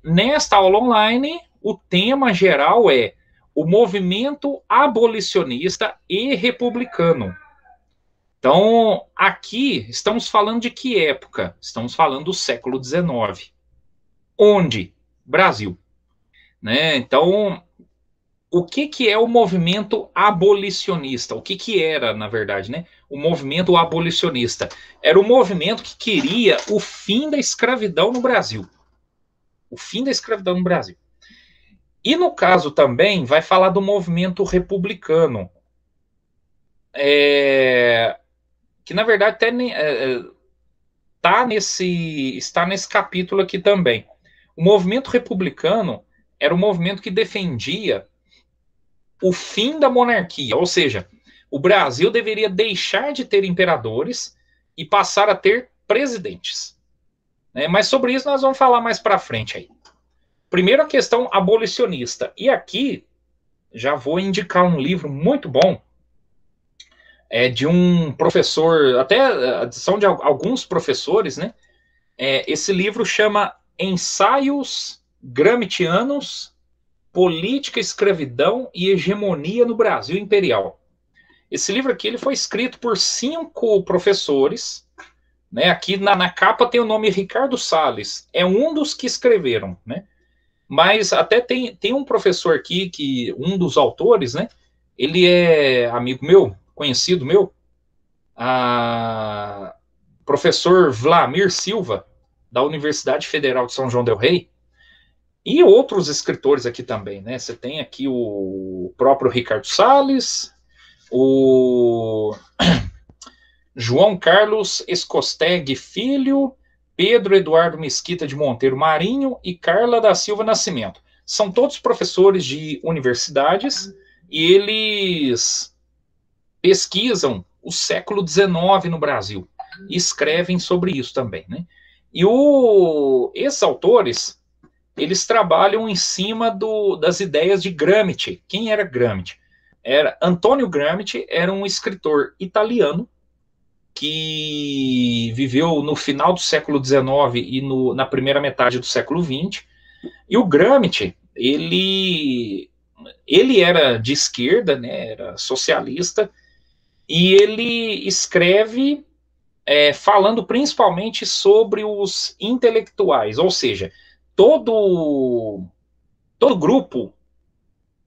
Nesta aula online, o tema geral é o movimento abolicionista e republicano. Então, aqui estamos falando de que época? Estamos falando do século XIX. Onde? Brasil. Né? Então, o que é o movimento abolicionista? O que era, na verdade, né? O movimento abolicionista era o movimento que queria o fim da escravidão no Brasil. O fim da escravidão no Brasil. E no caso também vai falar do movimento republicano, que na verdade até, está nesse capítulo aqui também. O movimento republicano era um movimento que defendia o fim da monarquia, ou seja, o Brasil deveria deixar de ter imperadores e passar a ter presidentes. Mas sobre isso nós vamos falar mais para frente aí. Primeiro a questão abolicionista. E aqui já vou indicar um livro muito bom, de um professor, até são de alguns professores, né? Esse livro chama Ensaios Gramscianos, Política, Escravidão e Hegemonia no Brasil Imperial. Esse livro aqui ele foi escrito por 5 professores, né? Aqui na capa tem o nome Ricardo Salles, é um dos que escreveram, né? Mas até tem um professor aqui, um dos autores, né? Ele é amigo meu, conhecido meu, professor Vlamir Silva, da Universidade Federal de São João del Rei, e outros escritores aqui também, né? Você tem aqui o próprio Ricardo Salles, o João Carlos Escosteg Filho, Pedro Eduardo Mesquita de Monteiro Marinho e Carla da Silva Nascimento. São todos professores de universidades e eles pesquisam o século XIX no Brasil e escrevem sobre isso também, né? E esses autores, eles trabalham em cima das ideias de Gramsci. Quem era Gramsci? Antônio Gramsci era um escritor italiano que viveu no final do século XIX e na primeira metade do século XX. E o Gramsci, ele era de esquerda, né, era socialista, e ele escreve falando principalmente sobre os intelectuais, ou seja, todo grupo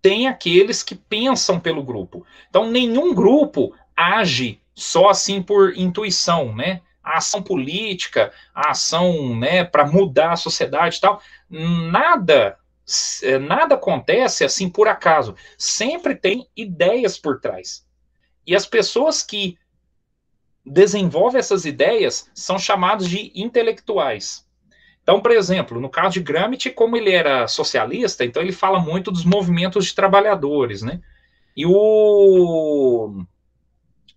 tem aqueles que pensam pelo grupo. Então, nenhum grupo age só assim por intuição, né? A ação política, a ação, né, para mudar a sociedade e tal, nada acontece assim por acaso. Sempre tem ideias por trás. E as pessoas que desenvolvem essas ideias são chamados de intelectuais. Então, por exemplo, no caso de Gramsci, como ele era socialista, então ele fala muito dos movimentos de trabalhadores, né?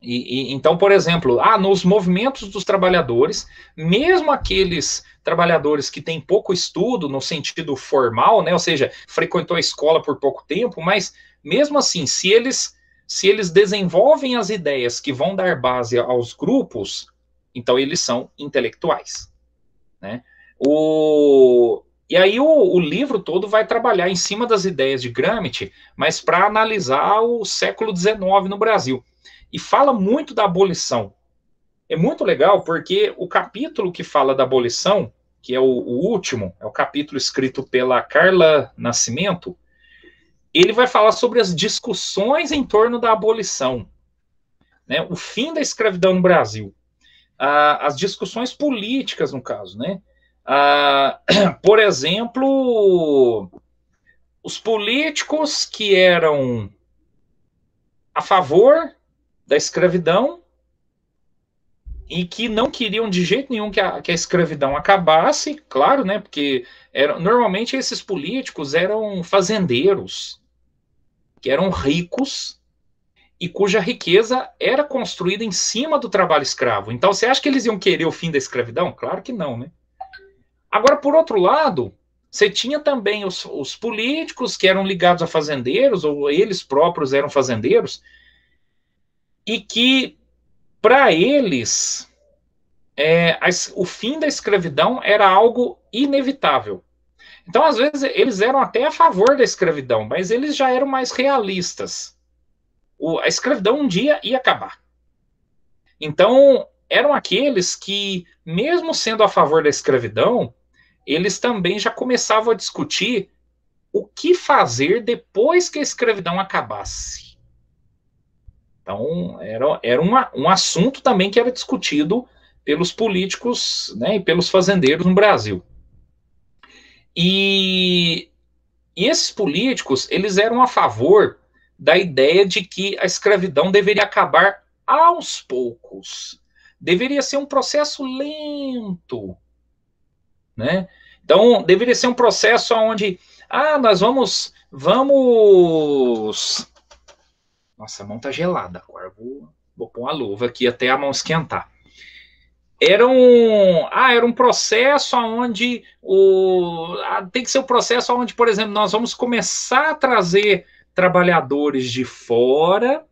Então, por exemplo, nos movimentos dos trabalhadores, mesmo aqueles trabalhadores que têm pouco estudo no sentido formal, né, ou seja, frequentou a escola por pouco tempo, mas mesmo assim, se eles desenvolvem as ideias que vão dar base aos grupos, então eles são intelectuais, né? E aí o livro todo vai trabalhar em cima das ideias de Gramsci, mas para analisar o século XIX no Brasil. E fala muito da abolição. É muito legal porque o capítulo que fala da abolição, que é o último, é o capítulo escrito pela Carla Nascimento, ele vai falar sobre as discussões em torno da abolição, né? O fim da escravidão no Brasil, as discussões políticas, no caso, né? Por exemplo, os políticos que eram a favor da escravidão e que não queriam de jeito nenhum que a escravidão acabasse, claro, né? Porque normalmente esses políticos eram fazendeiros, que eram ricos e cuja riqueza era construída em cima do trabalho escravo. Então, você acha que eles iam querer o fim da escravidão? Claro que não, né? Agora, por outro lado, você tinha também os políticos que eram ligados a fazendeiros, ou eles próprios eram fazendeiros, e que, para eles, o fim da escravidão era algo inevitável. Então, às vezes, eles eram até a favor da escravidão, mas eles já eram mais realistas. A escravidão um dia ia acabar. Então, eram aqueles que, mesmo sendo a favor da escravidão, eles também já começavam a discutir o que fazer depois que a escravidão acabasse. Então, era um assunto também que era discutido pelos políticos, né, e pelos fazendeiros no Brasil. E esses políticos, eles eram a favor da ideia de que a escravidão deveria acabar aos poucos. Deveria ser um processo lento, né? Então, deveria ser um processo onde, nós vamos... Nossa, a mão tá gelada, agora vou pôr uma luva aqui até a mão esquentar. Era um processo onde tem que ser um processo onde, por exemplo, nós vamos começar a trazer trabalhadores de fora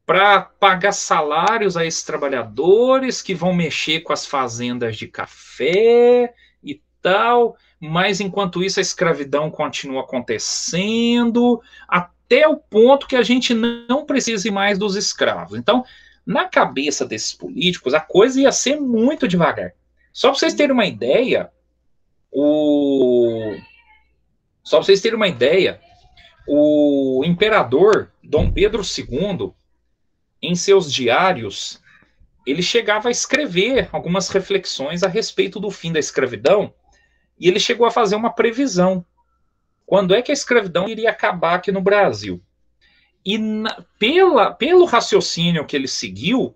para pagar salários a esses trabalhadores que vão mexer com as fazendas de café e tal, mas enquanto isso a escravidão continua acontecendo até o ponto que a gente não precise mais dos escravos. Então, na cabeça desses políticos, a coisa ia ser muito devagar. Só para vocês terem uma ideia, o imperador Dom Pedro II, em seus diários, ele chegava a escrever algumas reflexões a respeito do fim da escravidão, e ele chegou a fazer uma previsão. Quando é que a escravidão iria acabar aqui no Brasil? E pelo raciocínio que ele seguiu,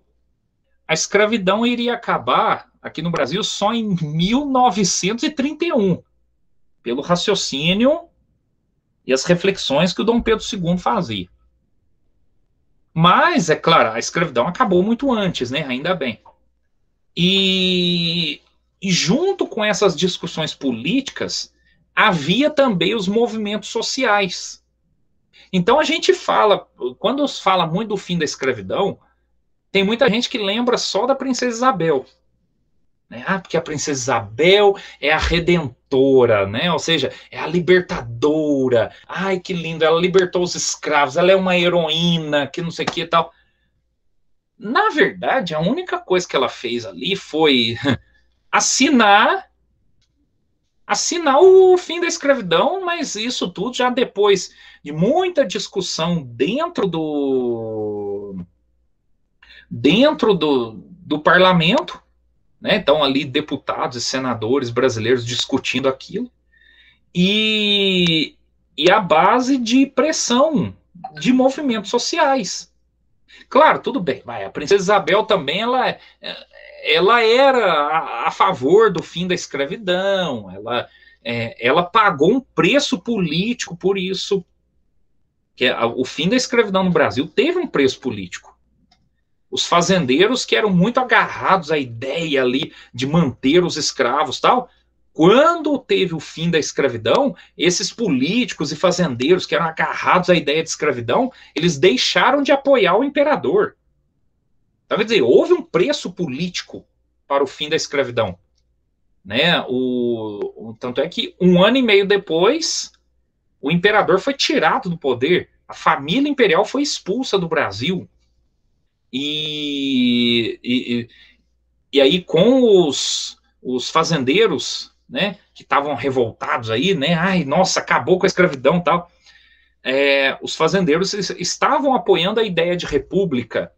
a escravidão iria acabar aqui no Brasil só em 1931. Pelo raciocínio e as reflexões que o Dom Pedro II fazia. Mas, é claro, a escravidão acabou muito antes, né? Ainda bem. E junto com essas discussões políticas, havia também os movimentos sociais. Então a gente fala, quando se fala muito do fim da escravidão, tem muita gente que lembra só da Princesa Isabel. Né? Porque a Princesa Isabel é a redentora, né? Ou seja, é a libertadora. Ai, que lindo, ela libertou os escravos, ela é uma heroína, que não sei o que e tal. Na verdade, a única coisa que ela fez ali foi assinar o fim da escravidão, mas isso tudo já depois de muita discussão dentro do parlamento, né? Então ali deputados e senadores brasileiros discutindo aquilo, e a base de pressão de movimentos sociais. Claro, tudo bem, a Princesa Isabel também, ela era a favor do fim da escravidão, ela pagou um preço político por isso, que o fim da escravidão no Brasil teve um preço político. Os fazendeiros que eram muito agarrados à ideia ali de manter os escravos tal, quando teve o fim da escravidão, esses políticos e fazendeiros que eram agarrados à ideia de escravidão, eles deixaram de apoiar o imperador. Então, quer dizer, houve um preço político para o fim da escravidão. Né? Tanto é que 1 ano e meio depois, o imperador foi tirado do poder, a família imperial foi expulsa do Brasil. E aí, com os fazendeiros, né, que estavam revoltados aí, né? Ai, nossa, acabou com a escravidão e tal. Os fazendeiros estavam apoiando a ideia de república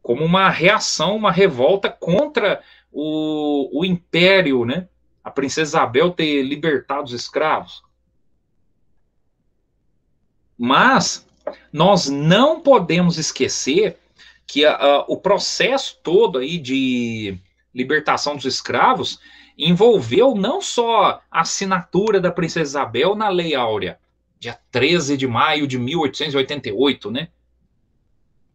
como uma reação, uma revolta contra o império, né? A Princesa Isabel ter libertado os escravos. Mas nós não podemos esquecer que o processo todo aí de libertação dos escravos envolveu não só a assinatura da Princesa Isabel na Lei Áurea, dia 13 de maio de 1888, né?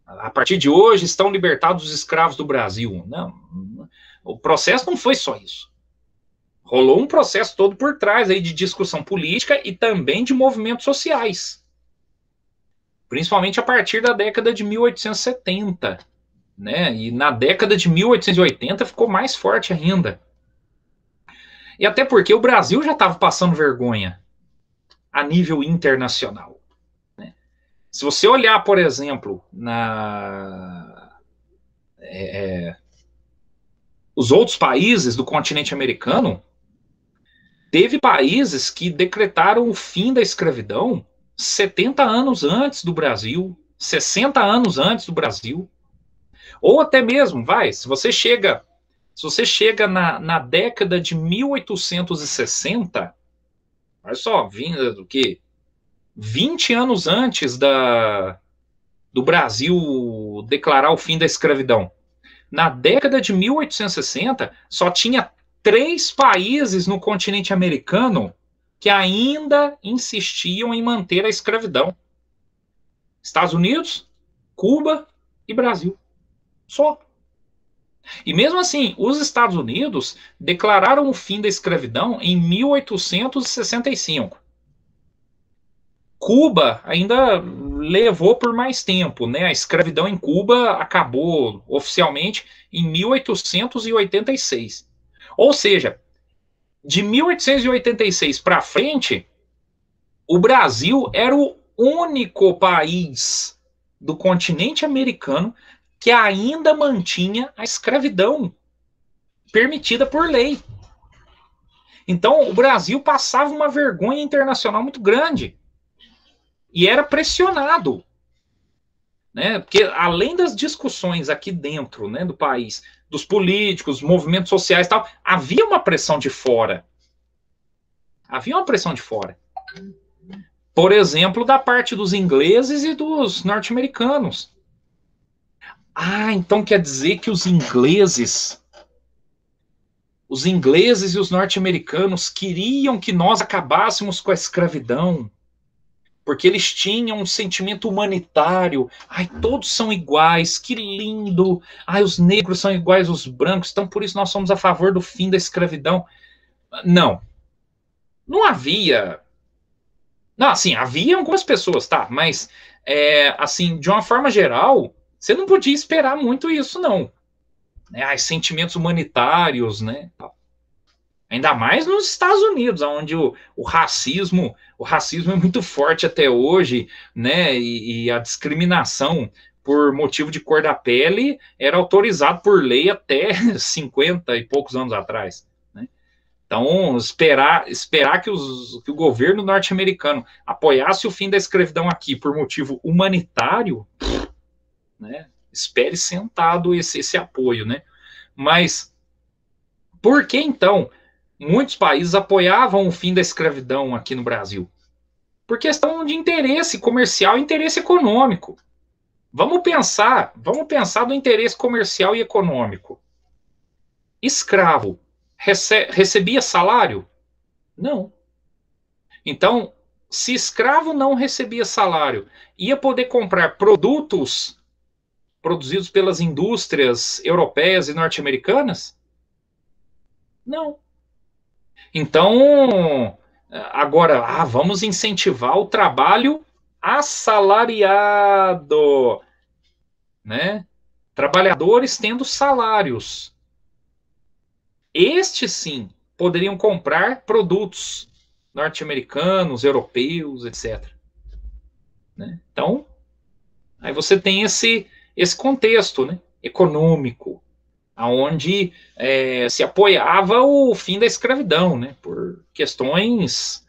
A partir de hoje estão libertados os escravos do Brasil. Não, o processo não foi só isso. Rolou um processo todo por trás aí de discussão política e também de movimentos sociais. Principalmente a partir da década de 1870. Né? E na década de 1880 ficou mais forte ainda. E até porque o Brasil já estava passando vergonha a nível internacional. Né? Se você olhar, por exemplo, os outros países do continente americano, teve países que decretaram o fim da escravidão 70 anos antes do Brasil, 60 anos antes do Brasil. Ou até mesmo, se você chega na década de 1860, olha só, vinda do quê? 20 anos antes do Brasil declarar o fim da escravidão. Na década de 1860, só tinha 3 países no continente americano que ainda insistiam em manter a escravidão: Estados Unidos, Cuba e Brasil. Só. E mesmo assim, os Estados Unidos declararam o fim da escravidão em 1865. Cuba ainda levou por mais tempo, né? A escravidão em Cuba acabou oficialmente em 1886. Ou seja, de 1886 para frente, o Brasil era o único país do continente americano que ainda mantinha a escravidão permitida por lei. Então, o Brasil passava uma vergonha internacional muito grande e era pressionado, né? Porque além das discussões aqui dentro, né, do país, dos políticos, movimentos sociais e tal, havia uma pressão de fora. Havia uma pressão de fora. Por exemplo, da parte dos ingleses e dos norte-americanos. Então quer dizer que os ingleses e os norte-americanos queriam que nós acabássemos com a escravidão, porque eles tinham um sentimento humanitário. Todos são iguais, que lindo. Os negros são iguais aos brancos, então por isso nós somos a favor do fim da escravidão. Não havia. Não, assim, havia algumas pessoas, tá? Mas, assim, de uma forma geral, você não podia esperar muito isso, não. Sentimentos humanitários, né? Ainda mais nos Estados Unidos, onde o racismo é muito forte até hoje, né? E a discriminação por motivo de cor da pele era autorizado por lei até 50 e poucos anos atrás. Então, esperar que o governo norte-americano apoiasse o fim da escravidão aqui por motivo humanitário, né? Espere sentado esse apoio, né? Mas por que, então, muitos países apoiavam o fim da escravidão aqui no Brasil? Por questão de interesse comercial e interesse econômico. Vamos pensar do interesse comercial e econômico. Escravo recebia salário? Não. Então, se escravo não recebia salário, ia poder comprar produtos produzidos pelas indústrias europeias e norte-americanas? Não. Então, agora, vamos incentivar o trabalho assalariado, né? Trabalhadores tendo salários. Estes, sim, poderiam comprar produtos norte-americanos, europeus, etc. Né? Então, aí você tem esse contexto, né, econômico, onde se apoiava o fim da escravidão, né, por questões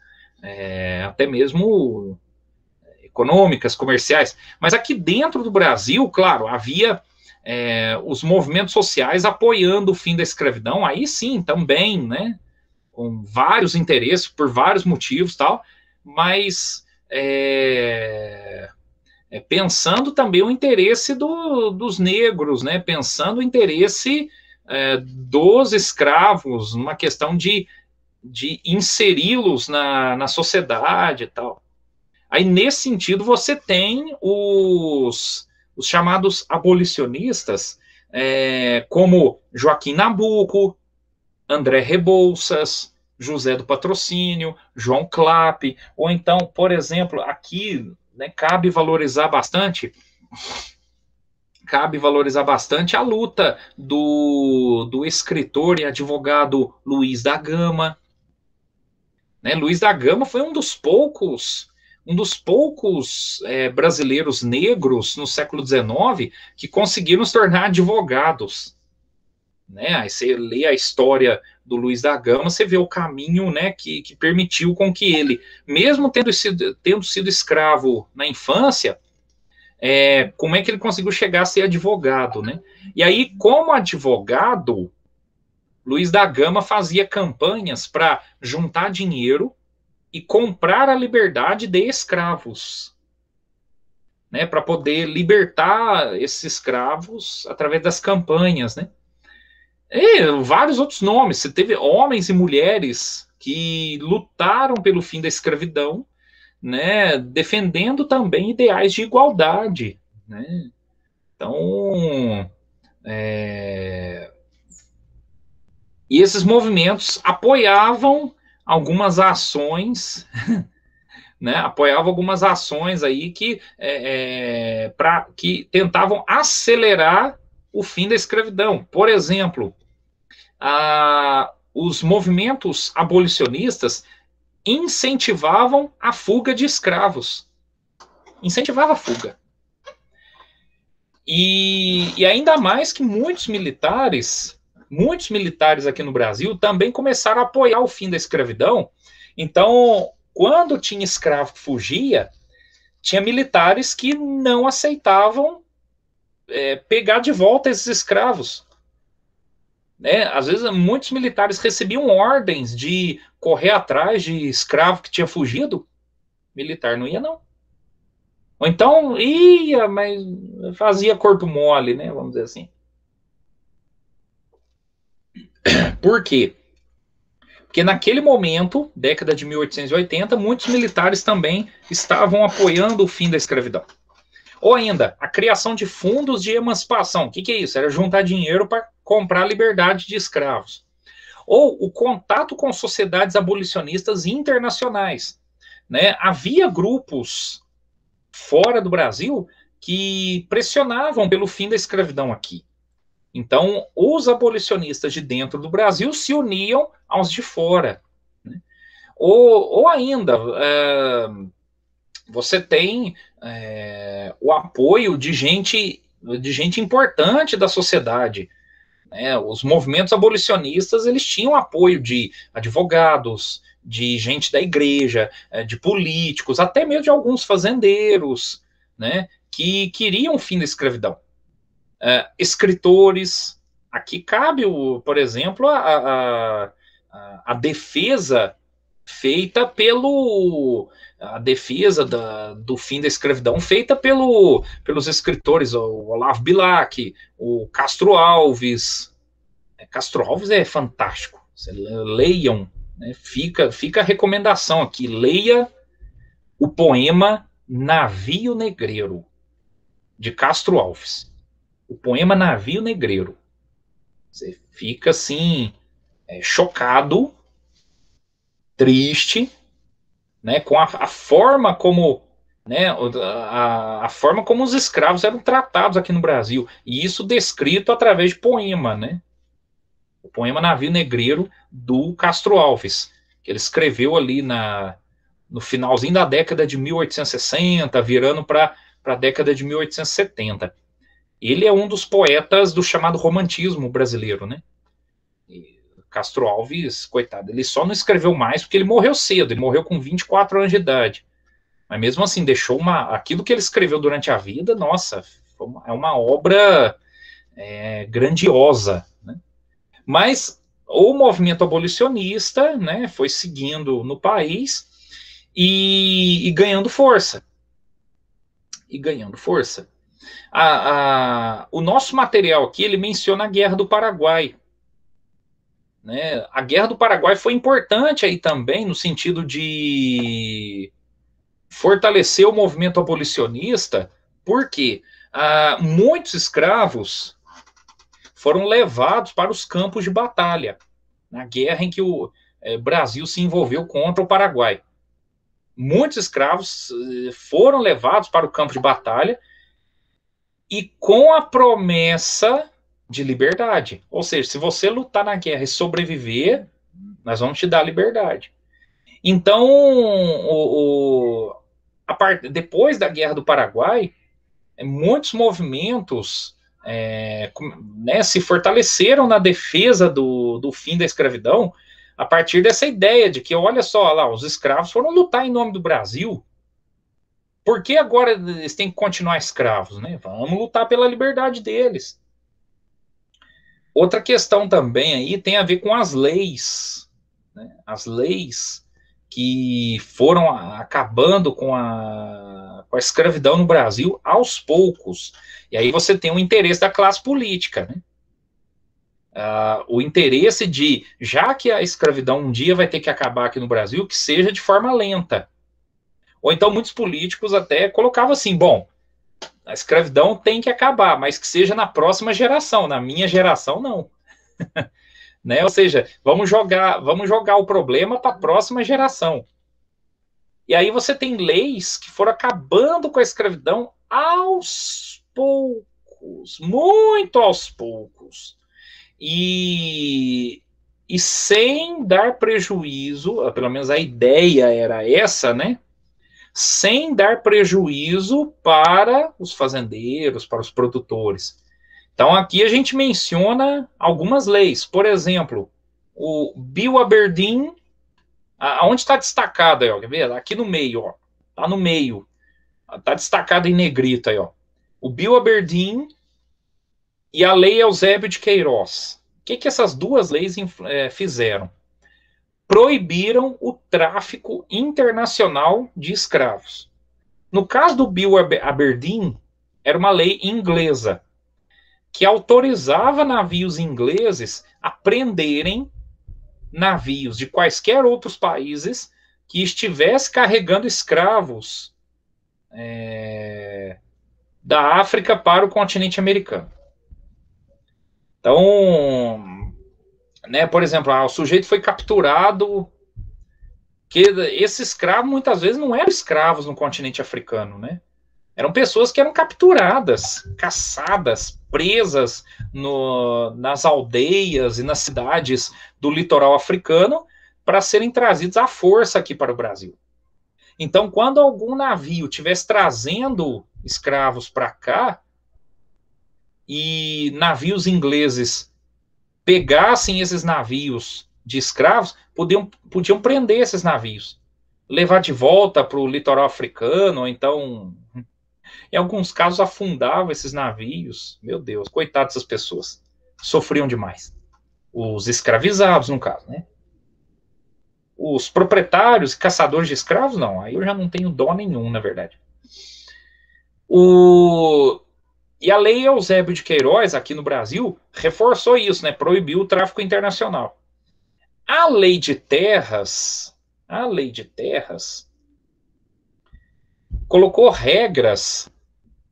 até mesmo econômicas, comerciais. Mas aqui dentro do Brasil, claro, havia os movimentos sociais apoiando o fim da escravidão, aí sim, também, né, com vários interesses, por vários motivos, tal, mas pensando também o interesse dos negros, né, pensando o interesse dos escravos, numa questão de inseri-los na sociedade e tal. Aí, nesse sentido, você tem os chamados abolicionistas, como Joaquim Nabuco, André Rebouças, José do Patrocínio, João Clapp, ou então, por exemplo, aqui, né, cabe valorizar bastante cabe valorizar bastante a luta do escritor e advogado Luiz da Gama. Né? Luiz da Gama foi um dos poucos brasileiros negros no século XIX que conseguiram se tornar advogados. Né? Aí você lê a história do Luiz da Gama, você vê o caminho, né, que permitiu com que ele, mesmo tendo sido escravo na infância, como é que ele conseguiu chegar a ser advogado, né? E aí, como advogado, Luiz da Gama fazia campanhas para juntar dinheiro e comprar a liberdade de escravos, né? Para poder libertar esses escravos através das campanhas, né? E vários outros nomes. Você teve homens e mulheres que lutaram pelo fim da escravidão, né, defendendo também ideais de igualdade, né? Então, e esses movimentos apoiavam algumas ações, né? Apoiavam algumas ações aí que tentavam acelerar o fim da escravidão. Por exemplo, os movimentos abolicionistas incentivavam a fuga de escravos. Incentivava a fuga. E ainda mais que muitos militares aqui no Brasil também começaram a apoiar o fim da escravidão. Então, quando tinha escravo que fugia, tinha militares que não aceitavam pegar de volta esses escravos. Né? Às vezes, muitos militares recebiam ordens de correr atrás de escravo que tinha fugido. Militar não ia, não. Ou então ia, mas fazia corpo mole, né? Vamos dizer assim. Por quê? Porque naquele momento, década de 1880, muitos militares também estavam apoiando o fim da escravidão. Ou ainda, a criação de fundos de emancipação. O que é isso? Era juntar dinheiro para comprar a liberdade de escravos. Ou o contato com sociedades abolicionistas internacionais. Né? Havia grupos fora do Brasil que pressionavam pelo fim da escravidão aqui. Então, os abolicionistas de dentro do Brasil se uniam aos de fora. Né? Ou ainda, você tem o apoio de gente importante da sociedade. Né? Os movimentos abolicionistas, eles tinham apoio de advogados, de gente da igreja, de políticos, até mesmo de alguns fazendeiros, né, que queriam o fim da escravidão. Escritores, aqui cabe, por exemplo, a defesa feita a defesa do fim da escravidão feita pelos escritores, o Olavo Bilac, o Castro Alves. Castro Alves é fantástico. Leiam, né? Fica a recomendação aqui, leia o poema Navio Negreiro, de Castro Alves. O poema Navio Negreiro. Você fica assim, chocado, triste, né, com a forma como, né, a forma como os escravos eram tratados aqui no Brasil. E isso descrito através de poema, né? O poema Navio Negreiro, do Castro Alves, que ele escreveu ali no finalzinho da década de 1860, virando para a década de 1870. Ele é um dos poetas do chamado romantismo brasileiro, né? E Castro Alves, coitado, ele só não escreveu mais porque ele morreu cedo, ele morreu com 24 anos de idade. Mas mesmo assim, deixou aquilo que ele escreveu durante a vida, nossa, é uma obra grandiosa, né? Mas o movimento abolicionista, né, foi seguindo no país e ganhando força. O nosso material aqui, ele menciona a Guerra do Paraguai. Né? A Guerra do Paraguai foi importante aí também, no sentido de fortalecer o movimento abolicionista, porque muitos escravos foram levados para os campos de batalha, na guerra em que o Brasil se envolveu contra o Paraguai. Muitos escravos foram levados para o campo de batalha e com a promessa de liberdade. Ou seja, se você lutar na guerra e sobreviver, nós vamos te dar liberdade. Então, depois da Guerra do Paraguai, muitos movimentos né, se fortaleceram na defesa do fim da escravidão a partir dessa ideia de que, olha só, lá, os escravos foram lutar em nome do Brasil. Por que agora eles têm que continuar escravos? Né? Vamos lutar pela liberdade deles. Outra questão também aí tem a ver com as leis. Né? As leis que foram acabando com a escravidão no Brasil aos poucos. E aí você tem o interesse da classe política, né? O interesse de, já que a escravidão um dia vai ter que acabar aqui no Brasil, que seja de forma lenta. Ou então muitos políticos até colocavam assim, bom, a escravidão tem que acabar, mas que seja na próxima geração, na minha geração não. Né? Ou seja, vamos jogar o problema para a próxima geração. E aí você tem leis que foram acabando com a escravidão aos poucos, muito aos poucos. E sem dar prejuízo, pelo menos a ideia era essa, né? Sem dar prejuízo para os fazendeiros, para os produtores. Então, aqui a gente menciona algumas leis. Por exemplo, o Bill Aberdeen, onde está destacado aí, ó, quer ver? Aqui no meio, ó. Está no meio. Está destacado em negrito aí, ó. O Bill Aberdeen e a Lei Eusébio de Queiroz. O que essas duas leis fizeram? Proibiram o tráfico internacional de escravos. No caso do Bill Aberdeen, era uma lei inglesa que autorizava navios ingleses a prenderem navios de quaisquer outros países que estivesse carregando escravos da África para o continente americano. Então, né, por exemplo, o sujeito foi capturado, que esse escravo muitas vezes não eram escravos no continente africano, né? Eram pessoas que eram capturadas, caçadas, presas nas aldeias e nas cidades do litoral africano para serem trazidos à força aqui para o Brasil. Então, quando algum navio estivesse trazendo escravos para cá e navios ingleses pegassem esses navios de escravos, podiam prender esses navios, levar de volta para o litoral africano, ou então, em alguns casos, afundavam esses navios. Meu Deus, coitados dessas pessoas. Sofriam demais. Os escravizados, no caso, né? Os proprietários e caçadores de escravos, não. Aí eu já não tenho dó nenhum, na verdade. E a Lei Eusébio de Queiroz, aqui no Brasil, reforçou isso, né? Proibiu o tráfico internacional. A Lei de Terras colocou regras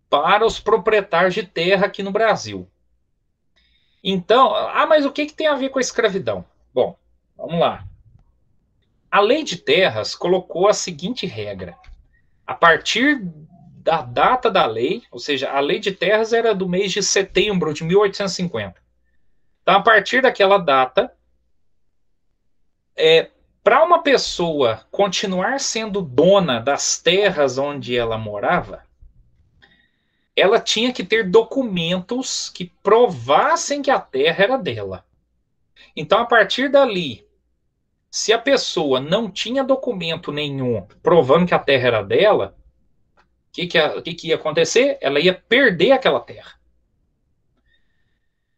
para os proprietários de terra aqui no Brasil. Então, mas o que tem a ver com a escravidão? Bom, vamos lá. A Lei de Terras colocou a seguinte regra. A partir da data da lei, ou seja, a Lei de Terras era do mês de setembro de 1850. Então, a partir daquela data, para uma pessoa continuar sendo dona das terras onde ela morava, ela tinha que ter documentos que provassem que a terra era dela. Então, a partir dali, se a pessoa não tinha documento nenhum provando que a terra era dela, o que ia acontecer? Ela ia perder aquela terra.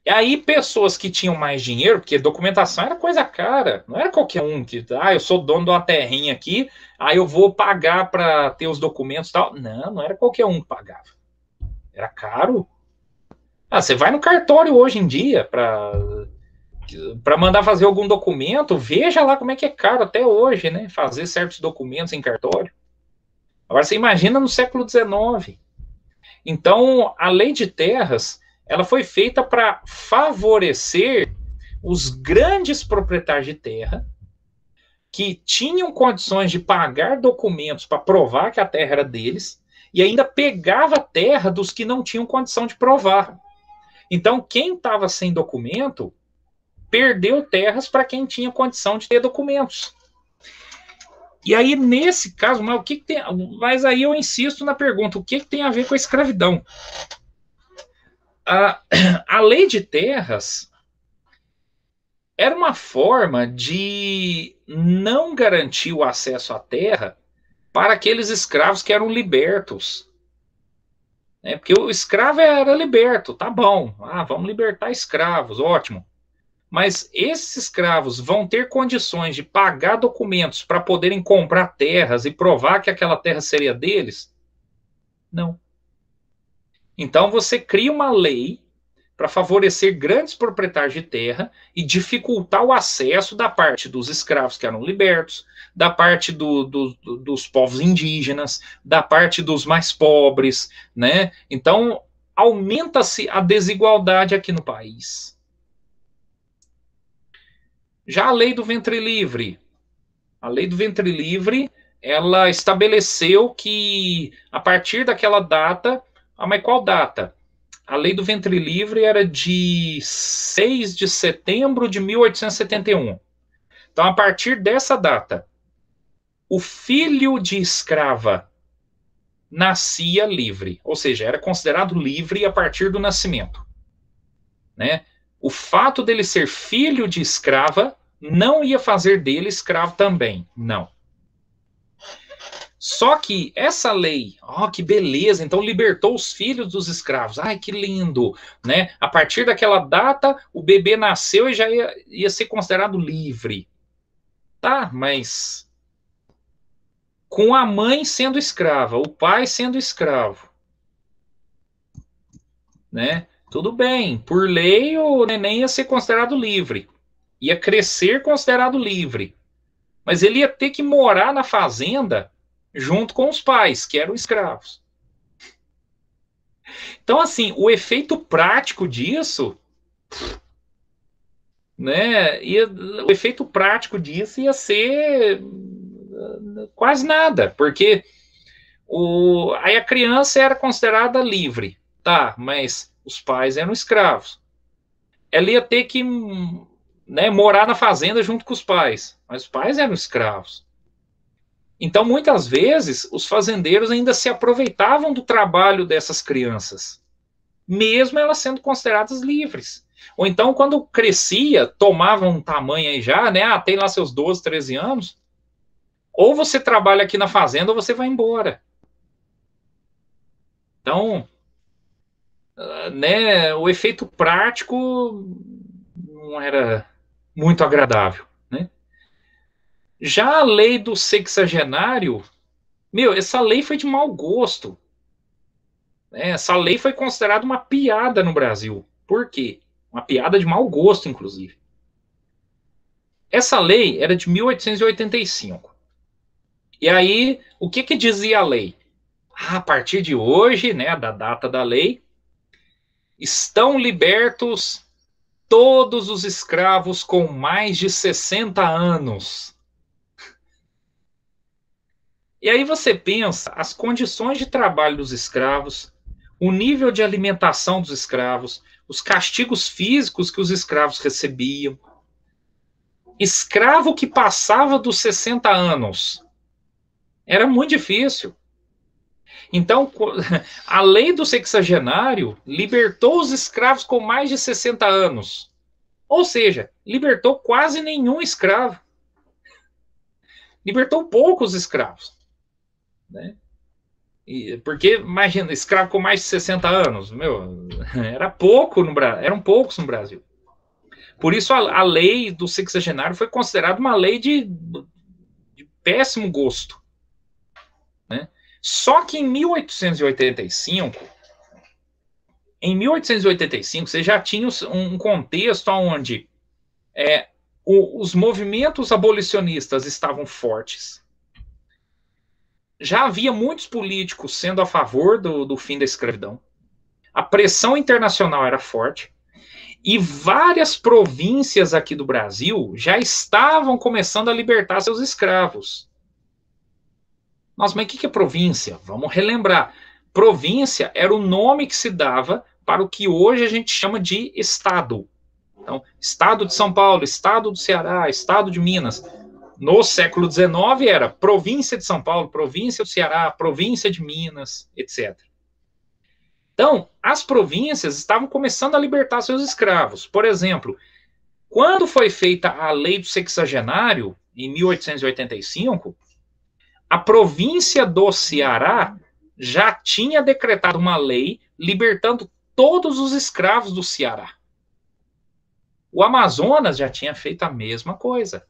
E aí, pessoas que tinham mais dinheiro, porque documentação era coisa cara, não era qualquer um que, eu sou dono de uma terrinha aqui, aí eu vou pagar para ter os documentos e tal. Não era qualquer um que pagava. Era caro. Você vai no cartório hoje em dia para mandar fazer algum documento, veja lá como é que é caro até hoje, né? Fazer certos documentos em cartório. Agora, você imagina no século XIX. Então, a Lei de Terras, ela foi feita para favorecer os grandes proprietários de terra que tinham condições de pagar documentos para provar que a terra era deles e ainda pegava terra dos que não tinham condição de provar. Então, quem estava sem documento perdeu terras para quem tinha condição de ter documentos. E aí, nesse caso, mas o que tem? Mas aí eu insisto na pergunta: o que tem a ver com a escravidão? A lei de terras era uma forma de não garantir o acesso à terra para aqueles escravos que eram libertos. Porque o escravo era liberto, tá bom. Vamos libertar escravos, ótimo. Mas esses escravos vão ter condições de pagar documentos para poderem comprar terras e provar que aquela terra seria deles? Não. Então você cria uma lei para favorecer grandes proprietários de terra e dificultar o acesso da parte dos escravos que eram libertos, da parte dos povos indígenas, da parte dos mais pobres, né? Então aumenta-se a desigualdade aqui no país. Já a lei do ventre livre. A lei do ventre livre, ela estabeleceu que, a partir daquela data, mas qual data? A lei do ventre livre era de 6 de setembro de 1871. Então, a partir dessa data, o filho de escrava nascia livre, ou seja, era considerado livre a partir do nascimento, né? O fato dele ser filho de escrava não ia fazer dele escravo também, não. Só que essa lei, que beleza, então libertou os filhos dos escravos. Ai, que lindo, né? A partir daquela data, o bebê nasceu e já ia ser considerado livre. Tá, mas com a mãe sendo escrava, o pai sendo escravo, né? Tudo bem, por lei o neném ia ser considerado livre, ia crescer considerado livre, mas ele ia ter que morar na fazenda junto com os pais, que eram escravos. Então, assim, o efeito prático disso, né, o efeito prático disso ia ser quase nada, porque aí a criança era considerada livre, tá, mas os pais eram escravos. Ela ia ter que, né, morar na fazenda junto com os pais, mas os pais eram escravos. Então, muitas vezes, os fazendeiros ainda se aproveitavam do trabalho dessas crianças, mesmo elas sendo consideradas livres. Ou então, quando crescia, tomava um tamanho aí já, né, tem lá seus 12, 13 anos, ou você trabalha aqui na fazenda ou você vai embora. Então, né, o efeito prático não era muito agradável, né? Já a lei do sexagenário, essa lei foi de mau gosto. Né? Essa lei foi considerada uma piada no Brasil. Por quê? Uma piada de mau gosto, inclusive. Essa lei era de 1885. E aí, o que dizia a lei? A partir de hoje, né, da data da lei, estão libertos todos os escravos com mais de 60 anos. E aí você pensa as condições de trabalho dos escravos, o nível de alimentação dos escravos, os castigos físicos que os escravos recebiam. Escravo que passava dos 60 anos. Era muito difícil. Então, a lei do sexagenário libertou os escravos com mais de 60 anos. Ou seja, libertou quase nenhum escravo. Libertou poucos escravos. Né? Porque, imagina, escravo com mais de 60 anos, era pouco eram poucos no Brasil. Por isso a lei do sexagenário foi considerada uma lei de péssimo gosto. Né? Só que em 1885, você já tinha um contexto onde os movimentos abolicionistas estavam fortes. Já havia muitos políticos sendo a favor do fim da escravidão. A pressão internacional era forte. E várias províncias aqui do Brasil já estavam começando a libertar seus escravos. Nossa, mas o que é província? Vamos relembrar. Província era o nome que se dava para o que hoje a gente chama de estado. Então, estado de São Paulo, estado do Ceará, estado de Minas. No século XIX era província de São Paulo, província do Ceará, província de Minas, etc. Então, as províncias estavam começando a libertar seus escravos. Por exemplo, quando foi feita a Lei do Sexagenário, em 1885, a província do Ceará já tinha decretado uma lei libertando todos os escravos do Ceará. O Amazonas já tinha feito a mesma coisa.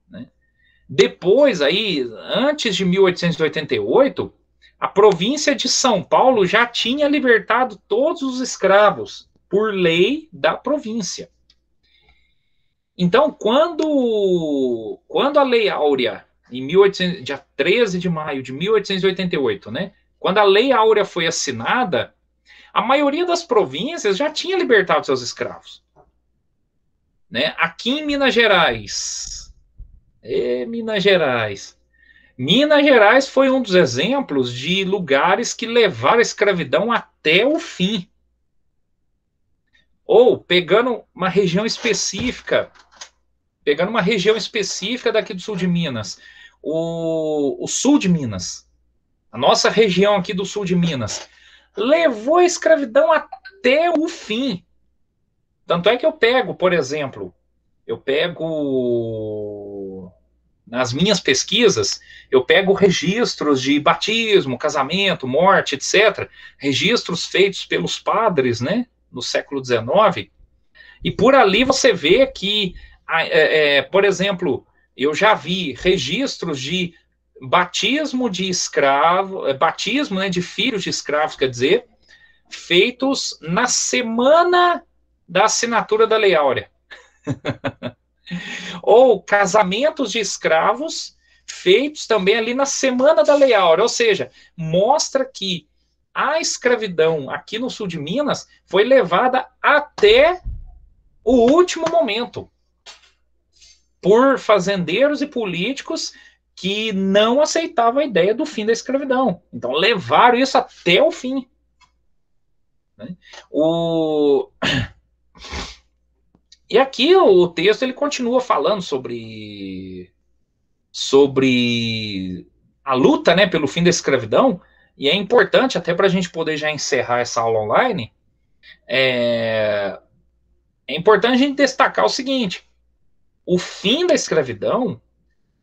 Né? Depois, aí, antes de 1888, a província de São Paulo já tinha libertado todos os escravos por lei da província. Então, quando a Lei Áurea, dia 13 de maio de 1888, né, quando a Lei Áurea foi assinada, a maioria das províncias já tinha libertado seus escravos. Né? Aqui em Minas Gerais, Minas Gerais foi um dos exemplos de lugares que levaram a escravidão até o fim. Ou pegando uma região específica daqui do sul de Minas, o sul de Minas, a nossa região aqui do sul de Minas, levou a escravidão até o fim. Tanto é que eu pego, por exemplo, nas minhas pesquisas, eu pego registros de batismo, casamento, morte, etc., registros feitos pelos padres, né, no século XIX, e por ali você vê que, por exemplo, eu já vi registros de batismo de escravo, batismo, né, de filhos de escravos, quer dizer, feitos na semana da assinatura da Lei Áurea. Ou casamentos de escravos feitos também ali na semana da Lei Áurea, ou seja, mostra que a escravidão aqui no sul de Minas foi levada até o último momento por fazendeiros e políticos que não aceitavam a ideia do fim da escravidão. Então levaram isso até o fim. Né? E aqui o texto ele continua falando sobre a luta, né, pelo fim da escravidão, e é importante, até para a gente poder já encerrar essa aula online, é importante a gente destacar o seguinte: o fim da escravidão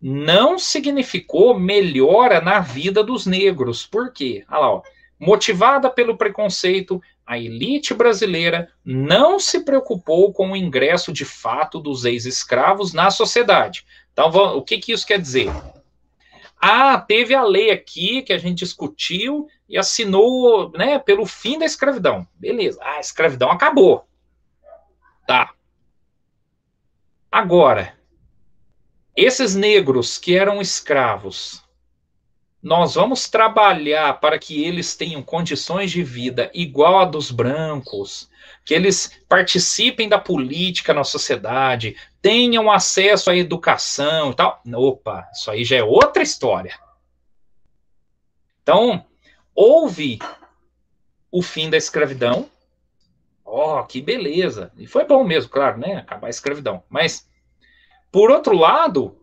não significou melhora na vida dos negros. Por quê? Olha lá, ó, motivada pelo preconceito, a elite brasileira não se preocupou com o ingresso de fato dos ex-escravos na sociedade. Então, o que isso quer dizer? Teve a lei aqui que a gente discutiu e assinou, né, pelo fim da escravidão. Beleza, a escravidão acabou. Tá. Agora, esses negros que eram escravos, nós vamos trabalhar para que eles tenham condições de vida igual a dos brancos, que eles participem da política na sociedade, tenham acesso à educação e tal. Opa, isso aí já é outra história. Então, houve o fim da escravidão. Ó, que beleza. E foi bom mesmo, claro, né? Acabar a escravidão. Mas, por outro lado,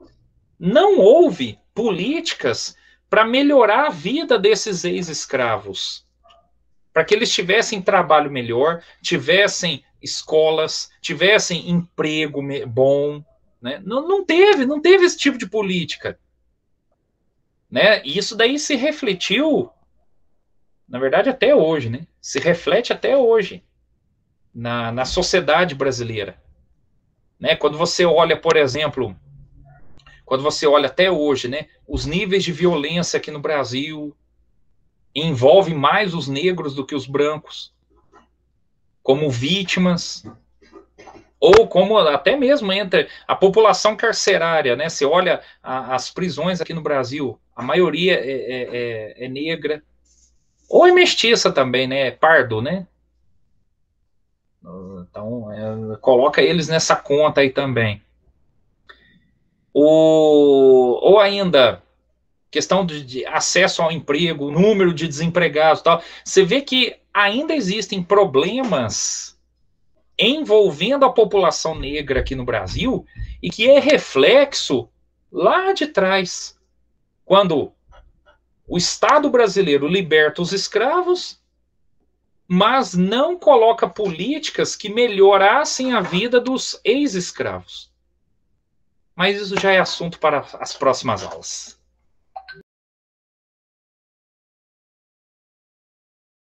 não houve políticas para melhorar a vida desses ex-escravos, para que eles tivessem trabalho melhor, tivessem escolas, tivessem emprego bom, né? Não teve esse tipo de política, né? E isso daí se refletiu, na verdade, até hoje, né? Se reflete até hoje na sociedade brasileira, né? Quando você olha, por exemplo, quando você olha até hoje, né, os níveis de violência aqui no Brasil envolvem mais os negros do que os brancos, como vítimas, ou como até mesmo entre a população carcerária, né? Você olha as prisões aqui no Brasil, a maioria é negra, ou é mestiça também, né? É pardo, né? Então, coloca eles nessa conta aí também. Ou ainda, questão de acesso ao emprego, número de desempregados e tal, você vê que ainda existem problemas envolvendo a população negra aqui no Brasil e que é reflexo lá de trás, quando o Estado brasileiro liberta os escravos, mas não coloca políticas que melhorassem a vida dos ex-escravos. Mas isso já é assunto para as próximas aulas.